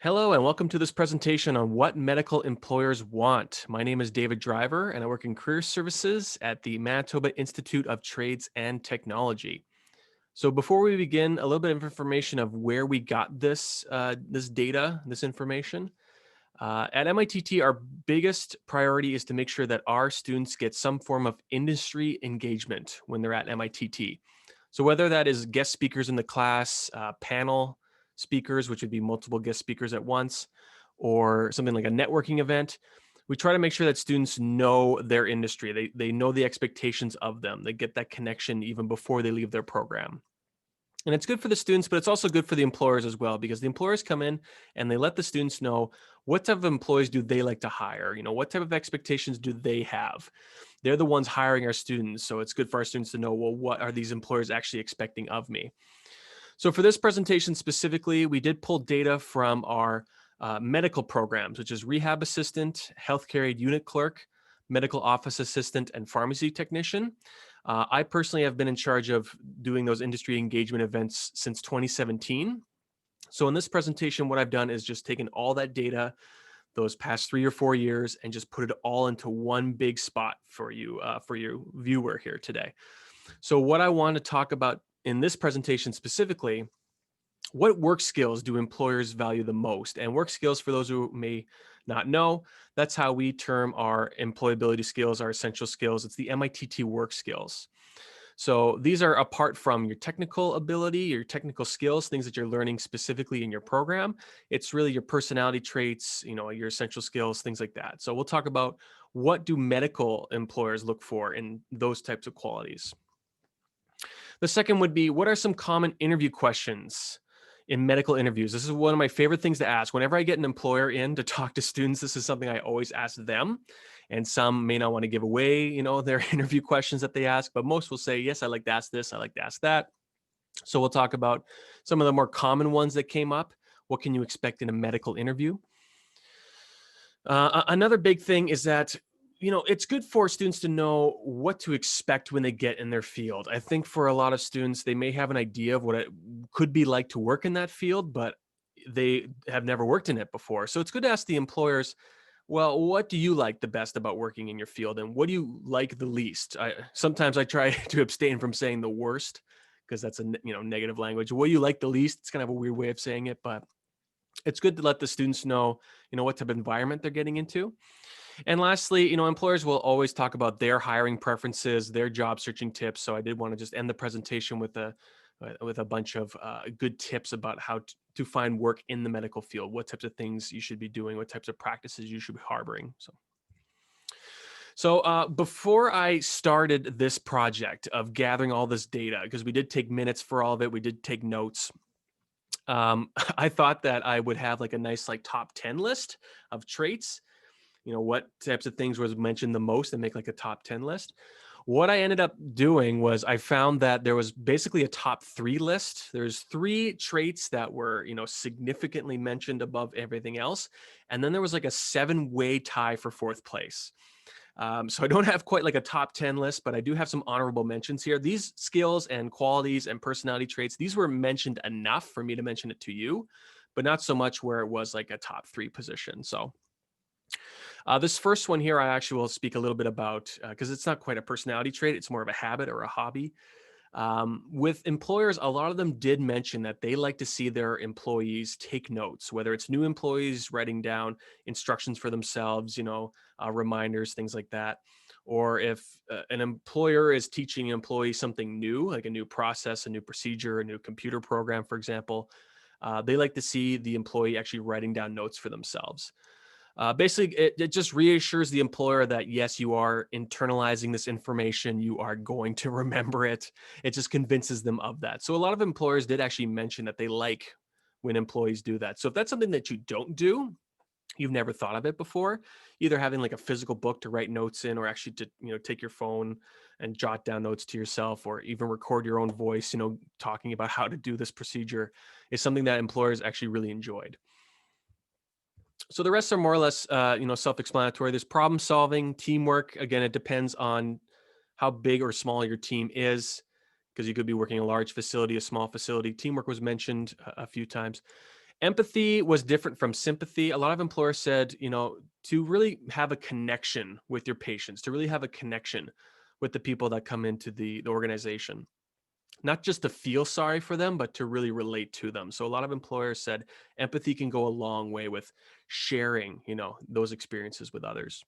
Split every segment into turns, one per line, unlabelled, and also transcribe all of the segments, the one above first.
Hello, and welcome to this presentation on what medical employers want. My name is David Driver, and I work in career services at the Manitoba Institute of Trades and Technology. So, before we begin, a little bit of information of where we got this data, this information. At MITT, our biggest priority is to make sure that our students get some form of industry engagement when they're at MITT. So whether that is guest speakers in the class, panel speakers, which would be multiple guest speakers at once, or something like a networking event, we try to make sure that students know their industry. They know the expectations of them. They get that connection even before they leave their program. And it's good for the students, but it's also good for the employers as well, because the employers come in and they let the students know what type of employees do they like to hire? What type of expectations do they have? They're the ones hiring our students. So it's good for our students to know, well, what are these employers actually expecting of me? So for this presentation specifically, we did pull data from our medical programs, which is rehab assistant, healthcare aid unit clerk, medical office assistant, and pharmacy technician. I personally have been in charge of doing those industry engagement events since 2017. So in this presentation, what I've done is just taken all that data, those past 3 or 4 years, and just put it all into one big spot for your viewer here today. So what I want to talk about in this presentation specifically, what work skills do employers value the most? And work skills, for those who may not know, that's how we term our employability skills, our essential skills. It's the MITT work skills. So these are apart from your technical ability, your technical skills, things that you're learning specifically in your program. It's really your personality traits, your essential skills, things like that. So we'll talk about what do medical employers look for in those types of qualities. The second would be, what are some common interview questions in medical interviews? This is one of my favorite things to ask. Whenever I get an employer in to talk to students, this is something I always ask them. And some may not want to give away, their interview questions that they ask, but most will say, yes, I like to ask this, I like to ask that. So we'll talk about some of the more common ones that came up. What can you expect in a medical interview? Another big thing is that it's good for students to know what to expect when they get in their field. I think for a lot of students, they may have an idea of what it could be like to work in that field, but they have never worked in it before. So it's good to ask the employers, well, what do you like the best about working in your field, and what do you like the least? Sometimes I try to abstain from saying the worst, because that's a negative language. What do you like the least? It's kind of a weird way of saying it, but it's good to let the students know, what type of environment they're getting into. And lastly, employers will always talk about their hiring preferences, their job searching tips. So I did want to just end the presentation with a bunch of good tips about how to find work in the medical field, what types of things you should be doing, what types of practices you should be harboring. So before I started this project of gathering all this data, because we did take minutes for all of it, we did take notes. I thought that I would have like a nice top 10 list of traits, what types of things was mentioned the most, and make like a top 10 list. What I ended up doing was I found that there was basically a top 3 list. There's 3 traits that were, significantly mentioned above everything else. And then there was like a 7-way tie for 4th place. So I don't have quite like a top 10 list, but I do have some honorable mentions here. These skills and qualities and personality traits, these were mentioned enough for me to mention it to you, but not so much where it was like a top 3 position. So this first one here, I actually will speak a little bit about, because it's not quite a personality trait. It's more of a habit or a hobby. With employers, a lot of them did mention that they like to see their employees take notes, whether it's new employees writing down instructions for themselves, reminders, things like that. Or if an employer is teaching an employee something new, like a new process, a new procedure, a new computer program, for example, they like to see the employee actually writing down notes for themselves. Basically, it just reassures the employer that, yes, you are internalizing this information. You are going to remember it. It just convinces them of that. So a lot of employers did actually mention that they like when employees do that. So if that's something that you don't do, you've never thought of it before, either having like a physical book to write notes in, or actually to, take your phone and jot down notes to yourself, or even record your own voice, talking about how to do this procedure, is something that employers actually really enjoyed. So the rest are more or less, self-explanatory. There's problem solving, teamwork. Again, it depends on how big or small your team is, because you could be working in a large facility, a small facility. Teamwork was mentioned a few times. Empathy was different from sympathy. A lot of employers said, to really have a connection with your patients, to really have a connection with the people that come into the organization, not just to feel sorry for them, but to really relate to them. So a lot of employers said empathy can go a long way with sharing, those experiences with others.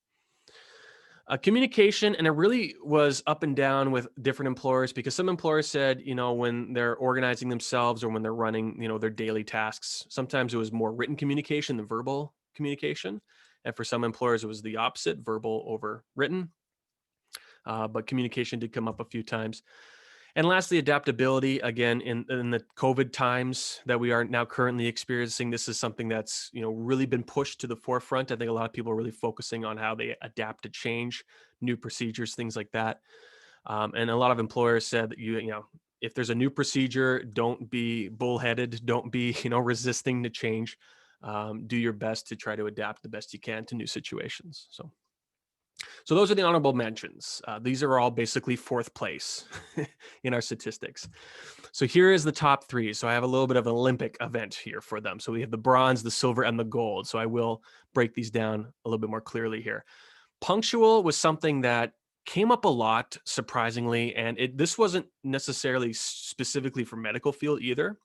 Communication, and it really was up and down with different employers, because some employers said, when they're organizing themselves or when they're running, their daily tasks, sometimes it was more written communication than verbal communication. And for some employers, it was the opposite, verbal over written. But communication did come up a few times. And lastly, adaptability. Again, in the COVID times that we are now currently experiencing, this is something that's really been pushed to the forefront. I think a lot of people are really focusing on how they adapt to change, new procedures, things like that. And a lot of employers said that if there's a new procedure, don't be bullheaded, don't be resisting to change. Do your best to try to adapt the best you can to new situations. So those are the honorable mentions. These are all basically fourth place in our statistics. So here is the top three. So I have a little bit of an Olympic event here for them. So we have the bronze, the silver, and the gold. So I will break these down a little bit more clearly here. Punctual was something that came up a lot, surprisingly, and this wasn't necessarily specifically for medical field either.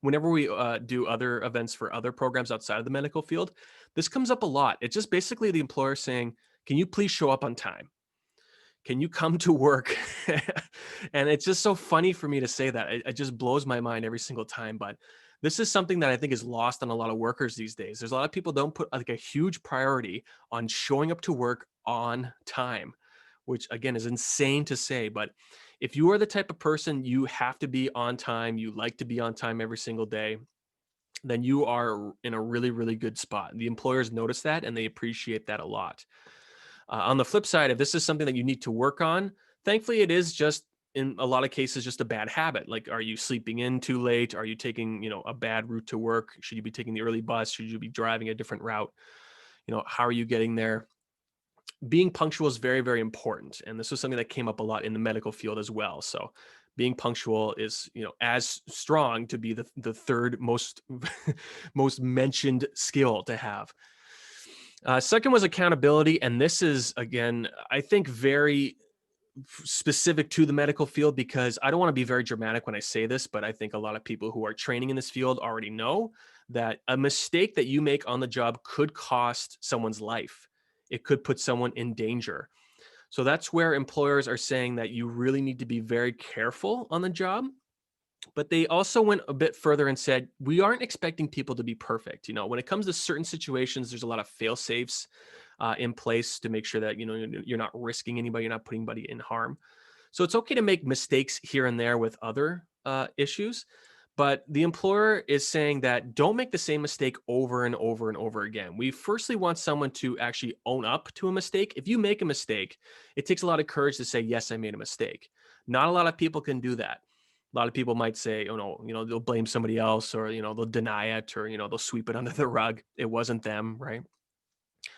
Whenever we do other events for other programs outside of the medical field, this comes up a lot. It's just basically the employer saying, can you please show up on time? Can you come to work? And it's just so funny for me to say that. It just blows my mind every single time. But this is something that I think is lost on a lot of workers these days. There's a lot of people don't put like a huge priority on showing up to work on time, which again is insane to say. But if you are the type of person, you have to be on time, you like to be on time every single day, then you are in a really, really good spot. The employers notice that and they appreciate that a lot. On the flip side, if this is something that you need to work on, thankfully it is just in a lot of cases just a bad habit. Like, are you sleeping in too late? Are you taking, a bad route to work? Should you be taking the early bus? Should you be driving a different route? How are you getting there? Being punctual is very, very important. And this was something that came up a lot in the medical field as well. So being punctual is, as strong to be the third most most mentioned skill to have. Second was accountability. And this is, again, I think very specific to the medical field, because I don't want to be very dramatic when I say this, but I think a lot of people who are training in this field already know that a mistake that you make on the job could cost someone's life. It could put someone in danger. So that's where employers are saying that you really need to be very careful on the job. But they also went a bit further and said, we aren't expecting people to be perfect. When it comes to certain situations, there's a lot of fail safes in place to make sure that, you're not risking anybody, you're not putting anybody in harm. So it's okay to make mistakes here and there with other issues. But the employer is saying that don't make the same mistake over and over and over again. We firstly want someone to actually own up to a mistake. If you make a mistake, it takes a lot of courage to say, yes, I made a mistake. Not a lot of people can do that. A lot of people might say, oh no, they'll blame somebody else, or, they'll deny it, or, they'll sweep it under the rug. It wasn't them, right?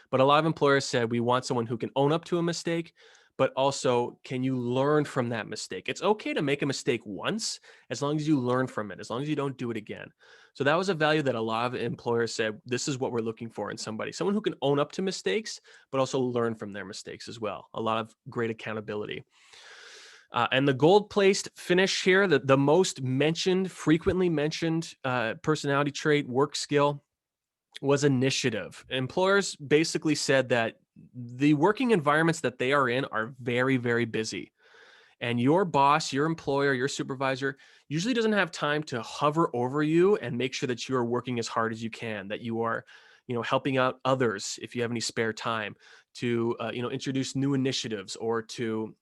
But a lot of employers said, we want someone who can own up to a mistake, but also, can you learn from that mistake? It's okay to make a mistake once, as long as you learn from it, as long as you don't do it again. So that was a value that a lot of employers said, this is what we're looking for in somebody, someone who can own up to mistakes, but also learn from their mistakes as well. A lot of great accountability. And the gold placed finish here, the most mentioned, frequently mentioned personality trait, work skill, was initiative. Employers basically said that the working environments that they are in are very, very busy. And your boss, your employer, your supervisor usually doesn't have time to hover over you and make sure that you are working as hard as you can, that you are, helping out others if you have any spare time to, introduce new initiatives, or to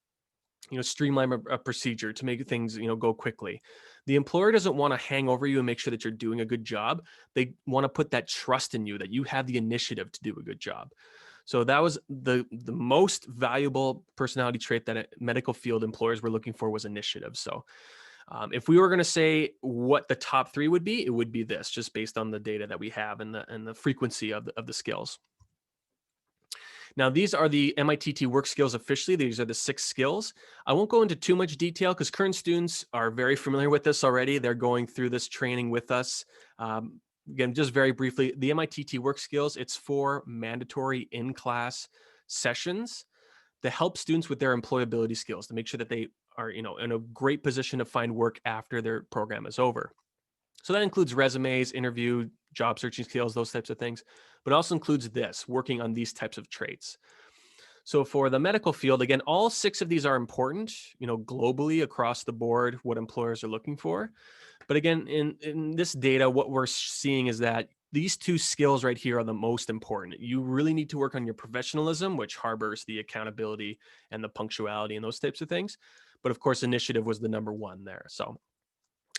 streamline a procedure to make things, go quickly. The employer doesn't want to hang over you and make sure that you're doing a good job. They want to put that trust in you that you have the initiative to do a good job. So that was the most valuable personality trait that medical field employers were looking for, was initiative. So if we were going to say what the top three would be, it would be this, just based on the data that we have and the frequency of the skills. Now, these are the MITT work skills officially. These are the 6 skills. I won't go into too much detail because current students are very familiar with this already. They're going through this training with us. again, just very briefly, the MITT Work Skills, it's 4 mandatory in-class sessions to help students with their employability skills to make sure that they are, in a great position to find work after their program is over. So that includes resumes, interview, job searching skills, those types of things, but also includes this, working on these types of traits. So for the medical field, again, all 6 of these are important, globally across the board, what employers are looking for. But again, in this data, what we're seeing is that these 2 skills right here are the most important. You really need to work on your professionalism, which harbors the accountability and the punctuality and those types of things. But of course, initiative was the number 1 there. So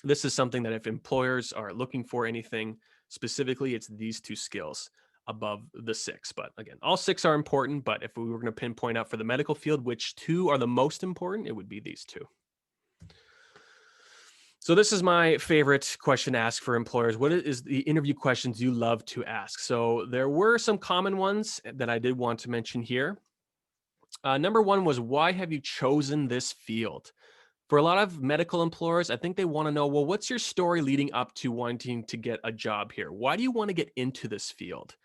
this is something that if employers are looking for anything specifically, it's these 2 skills above the 6. But again, all 6 are important. But if we were going to pinpoint out for the medical field, which 2 are the most important, it would be these 2. So this is my favorite question to ask for employers. What is the interview questions you love to ask? So there were some common ones that I did want to mention here. Number 1 was, why have you chosen this field? For a lot of medical employers, I think they want to know, well, what's your story leading up to wanting to get a job here? Why do you want to get into this field?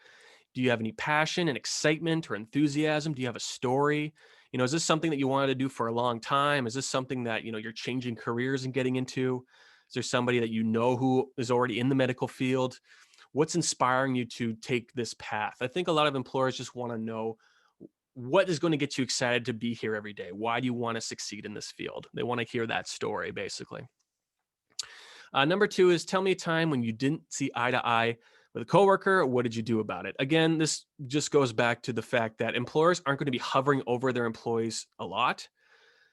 Do you have any passion and excitement or enthusiasm? Do you have a story? Is this something that you wanted to do for a long time? Is this something that, you're changing careers and getting into? Is there somebody that you know who is already in the medical field? What's inspiring you to take this path? I think a lot of employers just want to know, what is going to get you excited to be here every day? Why do you want to succeed in this field? They want to hear that story, basically. Number 2 is, tell me a time when you didn't see eye to eye with a coworker. What did you do about it? Again, this just goes back to the fact that employers aren't going to be hovering over their employees a lot.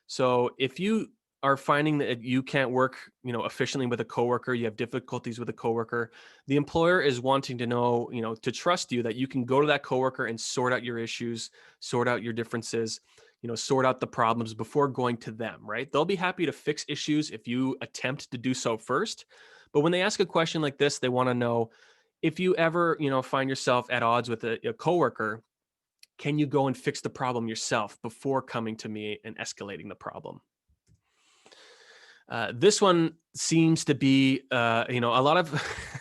So if you are finding that you can't work, efficiently with a coworker, you have difficulties with a coworker, the employer is wanting to know, to trust you that you can go to that coworker and sort out your issues, sort out your differences, sort out the problems before going to them, right? They'll be happy to fix issues if you attempt to do so first. But when they ask a question like this, they want to know, if you ever, find yourself at odds with a coworker, can you go and fix the problem yourself before coming to me and escalating the problem? This one seems to be, a lot of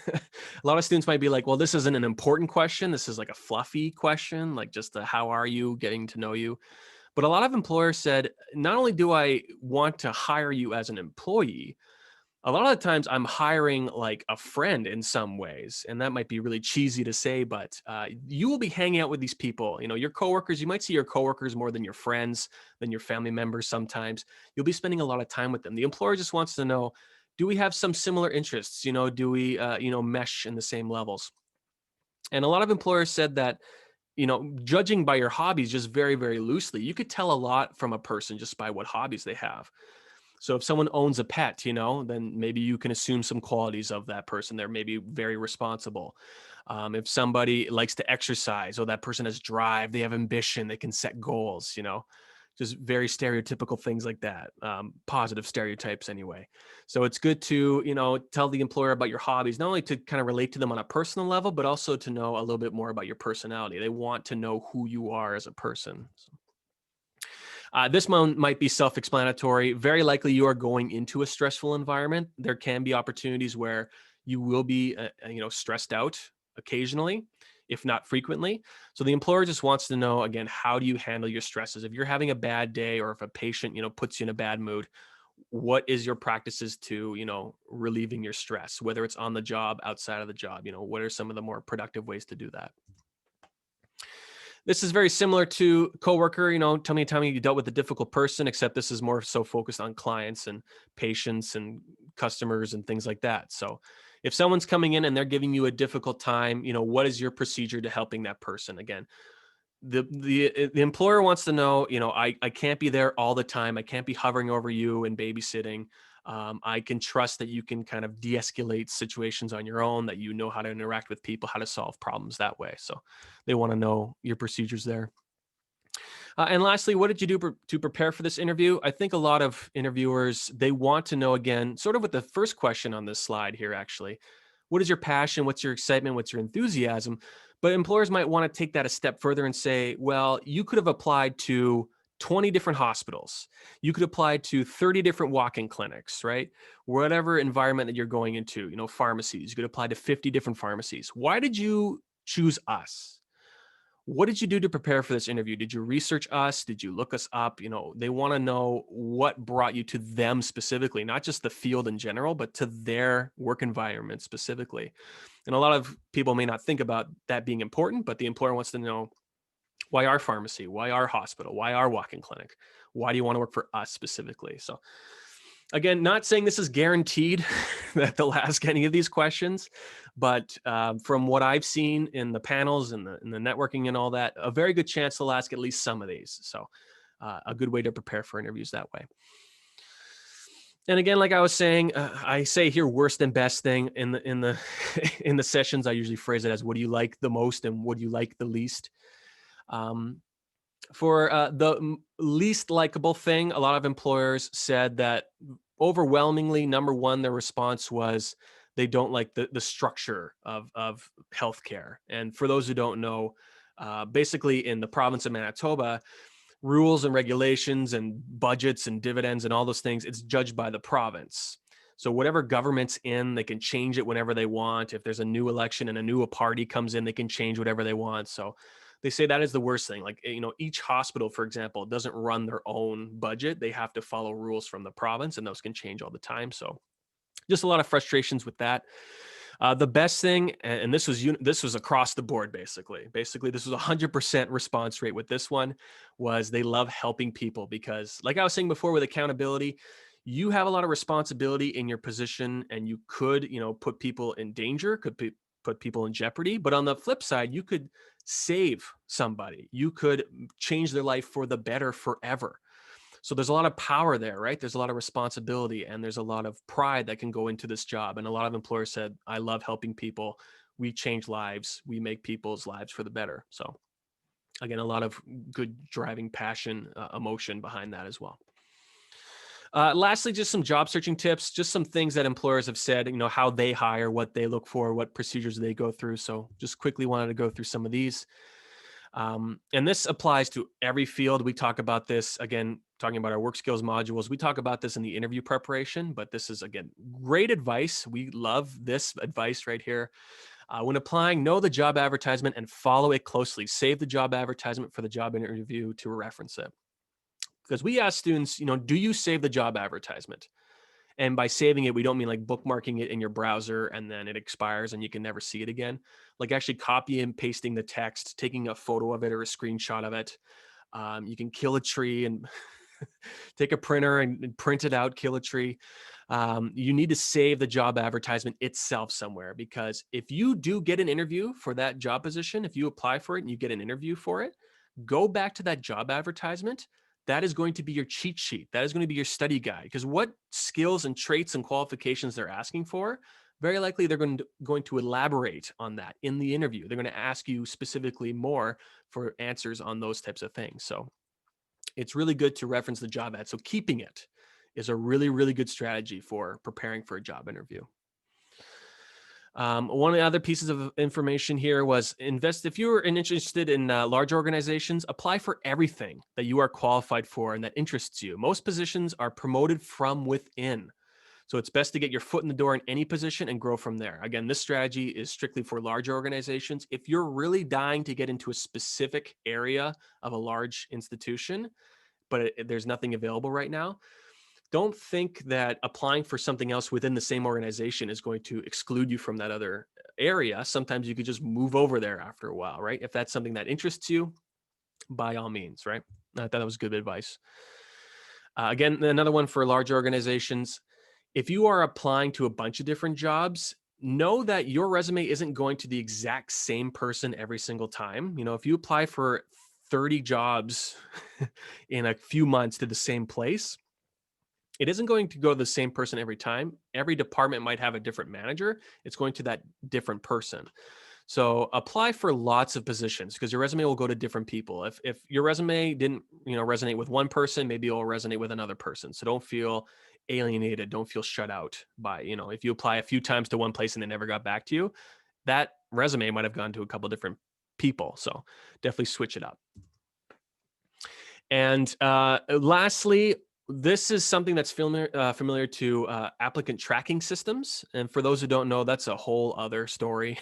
a lot of students might be like, well, this isn't an important question. This is like a fluffy question, like just a, how are you, getting to know you. But a lot of employers said, not only do I want to hire you as an employee, a lot of the times I'm hiring like a friend in some ways. And that might be really cheesy to say, but you will be hanging out with these people. Your coworkers, you might see your coworkers more than your friends, than your family members sometimes. You'll be spending a lot of time with them. The employer just wants to know, do we have some similar interests? Do we, mesh in the same levels? And a lot of employers said that, judging by your hobbies just very, very loosely, you could tell a lot from a person just by what hobbies they have. So if someone owns a pet, then maybe you can assume some qualities of that person. They're maybe very responsible. If somebody likes to exercise, or that person has drive, they have ambition, they can set goals, just very stereotypical things like that. Positive stereotypes anyway. So it's good to, tell the employer about your hobbies, not only to kind of relate to them on a personal level, but also to know a little bit more about your personality. They want to know who you are as a person. So. This one might be self-explanatory. Very likely you are going into a stressful environment. There can be opportunities where you will be, stressed out occasionally, if not frequently. So the employer just wants to know, again, how do you handle your stresses? If you're having a bad day, or if a patient, puts you in a bad mood, what is your practices to, relieving your stress, whether it's on the job, outside of the job? What are some of the more productive ways to do that? This is very similar to coworker, tell me a time you dealt with a difficult person, except this is more so focused on clients and patients and customers and things like that. So if someone's coming in and they're giving you a difficult time, what is your procedure to helping that person? Again, the employer wants to know, I can't be there all the time. I can't be hovering over you and babysitting. I can trust that you can kind of de-escalate situations on your own, that you know how to interact with people, how to solve problems that way. So they want to know your procedures there. And lastly, what did you do to prepare for this interview? I think a lot of interviewers, they want to know, again, sort of with the first question on this slide here, actually, what is your passion? What's your excitement? What's your enthusiasm? But employers might want to take that a step further and say, well, you could have applied to 20 different hospitals. You could apply to 30 different walk-in clinics, right? Whatever environment that you're going into, pharmacies, you could apply to 50 different pharmacies. Why did you choose us? What did you do to prepare for this interview? Did you research us? Did you look us up? They want to know what brought you to them specifically, not just the field in general, but to their work environment specifically. And a lot of people may not think about that being important, but the employer wants to know, why our pharmacy? Why our hospital? Why our walk-in clinic? Why do you want to work for us specifically? So again, not saying this is guaranteed that they'll ask any of these questions, but from what I've seen in the panels and the networking and all that, a very good chance they'll ask at least some of these. So a good way to prepare for interviews that way. And again, like I was saying, I say here worst and best thing in the in the sessions. I usually phrase it as, what do you like the most and what do you like the least? For the least likable thing, a lot of employers said that overwhelmingly, number one, their response was they don't like the structure of healthcare. And for those who don't know, basically in the province of Manitoba, rules and regulations and budgets and dividends and all those things, it's judged by the province. So whatever government's in, they can change it whenever they want. If there's a new election and a new party comes in, they can change whatever they want. So they say that is the worst thing. Like, each hospital, for example, doesn't run their own budget. They have to follow rules from the province, and those can change all the time. So just a lot of frustrations with that. The best thing, and this was across the board, basically, this was 100% response rate with this one, was they love helping people because, like I was saying before, with accountability, you have a lot of responsibility in your position, and you could, put people in danger, put people in jeopardy. But on the flip side, you could save somebody. You could change their life for the better forever. So there's a lot of power there, right? There's a lot of responsibility, and there's a lot of pride that can go into this job. And a lot of employers said, I love helping people. We change lives. We make people's lives for the better. So again, a lot of good driving passion, emotion behind that as well. Lastly, just some job searching tips, just some things that employers have said, how they hire, what they look for, what procedures they go through. So just quickly wanted to go through some of these. And this applies to every field. We talk about this, again, talking about our work skills modules. We talk about this in the interview preparation, but this is, again, great advice. We love this advice right here. When applying, know the job advertisement and follow it closely. Save the job advertisement for the job interview to reference it. Because we ask students, do you save the job advertisement? And by saving it, we don't mean like bookmarking it in your browser and then it expires and you can never see it again. Like actually copy and pasting the text, taking a photo of it or a screenshot of it. You can kill a tree and take a printer and print it out, kill a tree. You need to save the job advertisement itself somewhere, because if you do get an interview for that job position, if you apply for it and you get an interview for it, go back to that job advertisement. That is going to be your cheat sheet. That is going to be your study guide, because what skills and traits and qualifications they're asking for, very likely they're going to elaborate on that in the interview. They're going to ask you specifically more for answers on those types of things. So it's really good to reference the job ad. So keeping it is a really, really good strategy for preparing for a job interview. One of the other pieces of information here was if you're interested in large organizations, apply for everything that you are qualified for and that interests you. Most positions are promoted from within. So it's best to get your foot in the door in any position and grow from there. Again, this strategy is strictly for large organizations. If you're really dying to get into a specific area of a large institution, but there's nothing available right now, don't think that applying for something else within the same organization is going to exclude you from that other area. Sometimes you could just move over there after a while, right? If that's something that interests you, by all means, right? I thought that was good advice. Again, another one for large organizations. If you are applying to a bunch of different jobs, know that your resume isn't going to the exact same person every single time. If you apply for 30 jobs in a few months to the same place, it isn't going to go to the same person every time. Every department might have a different manager. It's going to that different person. So apply for lots of positions, because your resume will go to different people. If your resume didn't, resonate with one person, maybe it will resonate with another person. So don't feel alienated. Don't feel shut out by, if you apply a few times to one place and they never got back to you, that resume might have gone to a couple different people. So definitely switch it up. And lastly, this is something that's familiar to applicant tracking systems. And for those who don't know, that's a whole other story.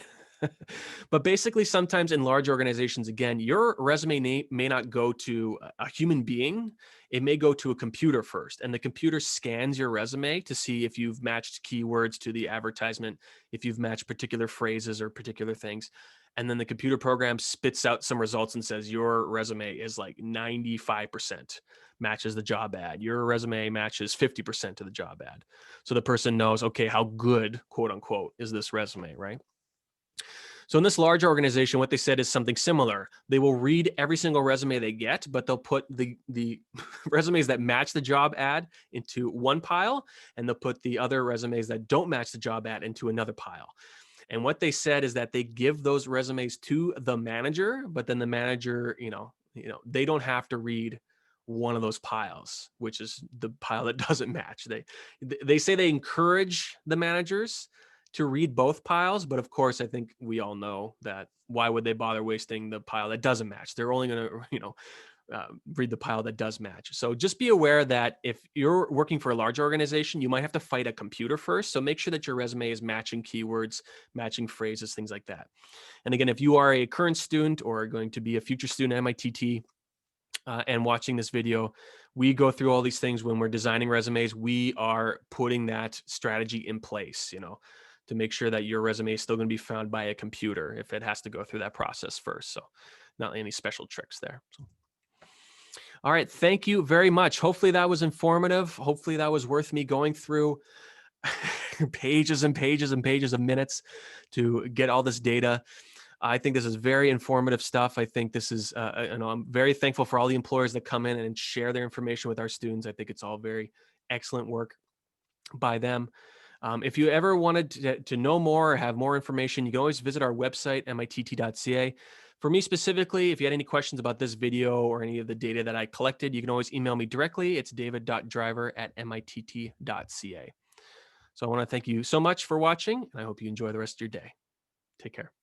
But basically, sometimes in large organizations, again, your resume may not go to a human being. It may go to a computer first. And the computer scans your resume to see if you've matched keywords to the advertisement, if you've matched particular phrases or particular things. And then the computer program spits out some results and says your resume is like 95% matches the job ad. Your resume matches 50% to the job ad. So the person knows, okay, how good, quote unquote, is this resume, right? So in this large organization, what they said is something similar. They will read every single resume they get, but they'll put the resumes that match the job ad into one pile, and they'll put the other resumes that don't match the job ad into another pile. And what they said is that they give those resumes to the manager, but then the manager, they don't have to read one of those piles, which is the pile that doesn't match. They say they encourage the managers to read both piles, but of course, I think we all know that why would they bother wasting the pile that doesn't match? They're only going to, read the pile that does match. So just be aware that if you're working for a large organization, you might have to fight a computer first. So make sure that your resume is matching keywords, matching phrases, things like that. And again, if you are a current student or going to be a future student at MITT and watching this video, we go through all these things when we're designing resumes. We are putting that strategy in place, to make sure that your resume is still going to be found by a computer if it has to go through that process first. So not any special tricks there. So. All right. Thank you very much. Hopefully that was informative. Hopefully that was worth me going through pages and pages and pages of minutes to get all this data. I think this is very informative stuff. I think this is, I'm very thankful for all the employers that come in and share their information with our students. I think it's all very excellent work by them. If you ever wanted to know more or have more information, you can always visit our website, mitt.ca. For me specifically, if you had any questions about this video or any of the data that I collected, you can always email me directly. It's david.driver@mitt.ca. So I want to thank you so much for watching, and I hope you enjoy the rest of your day. Take care.